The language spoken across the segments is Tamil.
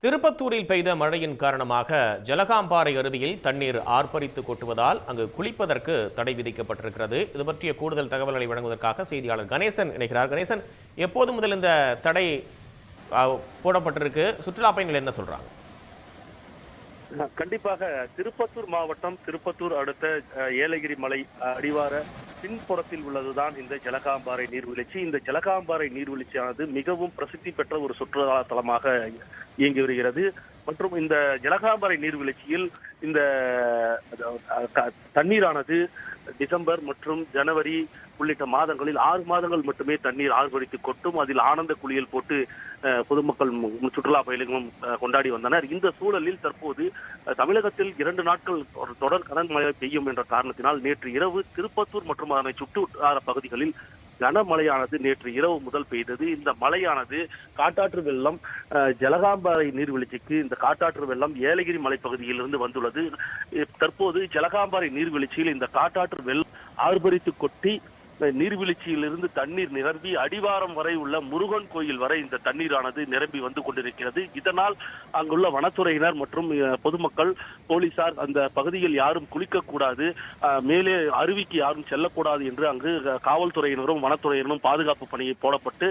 திருப்பத்தூரில் பெய்த மழையின் காரணமாக ஜலகாம்பாறை அருவியில் தண்ணீர் ஆர்ப்பரித்து கொட்டுவதால் அங்கு குளிப்பதற்கு தடை விதிக்கப்பட்டிருக்கிறது. இது பற்றிய கூடுதல் தகவல்களை வழங்குவதற்காக செய்தியாளர் கணேசன் இணைகிறார். கணேசன், எப்போது முதல் இந்த தடை போடப்பட்டிருக்கு? சுற்றுலா பயணிகள் என்ன சொல்றாங்க? கண்டிப்பாக திருப்பத்தூர் மாவட்டம், திருப்பத்தூர் அடுத்த ஏலகிரி மலை அடிவார பின்புறத்தில் உள்ளதுதான் இந்த ஜலகாம்பாறை நீர்வீழ்ச்சி. இந்த ஜலகாம்பாறை நீர்வீழ்ச்சியானது மிகவும் பிரசித்தி பெற்ற ஒரு சுற்றுலா தலமாக இயங்கி வருகிறது. மற்றும் இந்த ஜலகாம்பாறை நீர்வீழ்ச்சியில் இந்த தண்ணீரானது டிசம்பர் மற்றும் ஜனவரி உள்ளிட்ட மாதங்களில் 6 மாதங்கள் மட்டுமே தண்ணீர் ஆர்ப்பரித்து கொட்டும். அதில் ஆனந்த குளியல் போட்டு பொதுமக்கள் சுற்றுலா பயணிகளும் கொண்டாடி வந்தனர். இந்த சூழலில் தற்போது தமிழகத்தில் 2 நாட்கள் தொடர் கனமழை பெய்யும் என்ற காரணத்தினால் நேற்று இரவு திருப்பத்தூர் மற்றும் அதனை சுற்றுவட்டார பகுதிகளில் கனமழையானது நேற்று இரவு முதல் பெய்தது. இந்த மழையானது காட்டாற்று வெள்ளம் ஜலகாம்பாறை நீர்வீழ்ச்சிக்கு இந்த காட்டாற்று வெள்ளம் ஏலகிரி மலைப்பகுதியிலிருந்து வந்துள்ளது. தற்போது ஜலகாம்பாறை நீர்வீழ்ச்சியில் இந்த காட்டாற்று வெள்ளம் ஆர்ப்பரித்து கொட்டி நீர்வீழ்ச்சியிலிருந்து தண்ணீர் நிரம்பி அடிவாரம் வரை உள்ள முருகன் கோயில் வரை இந்த தண்ணீரானது நிரம்பி வந்து கொண்டிருக்கிறது. இதனால் அங்குள்ள வனத்துறையினர் மற்றும் பொதுமக்கள், போலீசார் அந்த பகுதியில் யாரும் குளிக்கக்கூடாது, மேலே அருவிக்கு யாரும் செல்லக்கூடாது என்று அங்கு காவல்துறையினரும் வனத்துறையினரும் பாதுகாப்பு பணியை போடப்பட்டு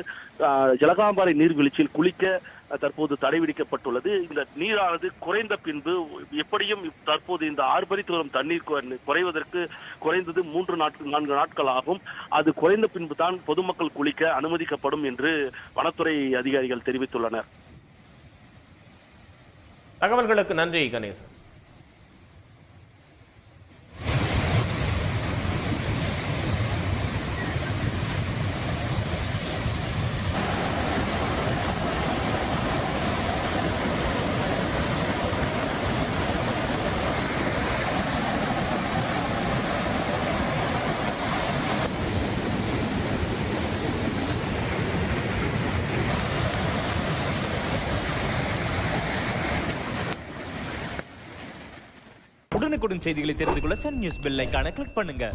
ஜலகாம்பாறை நீர்வீழ்ச்சியில் குளிக்க தற்போது தடை விதிக்கப்பட்டுள்ளது. இந்த நீரானது குறைந்த பின்பு எப்படியும் தற்போது இந்த ஆர்ப்பரித்து வரும் தண்ணீர் குறைவதற்கு குறைந்தது 3-4 நாட்கள் ஆகும். அது குறைந்த பின்பு தான் பொதுமக்கள் குளிக்க அனுமதிக்கப்படும் என்று வனத்துறை அதிகாரிகள் தெரிவித்துள்ளனர். தகவல்களுக்கு நன்றி கணேசன். உடனுக்குடன் செய்திகளை தெரிந்து கொள்ள சன் நியூஸ் பெல் ஐகானை கிளிக் பண்ணுங்க.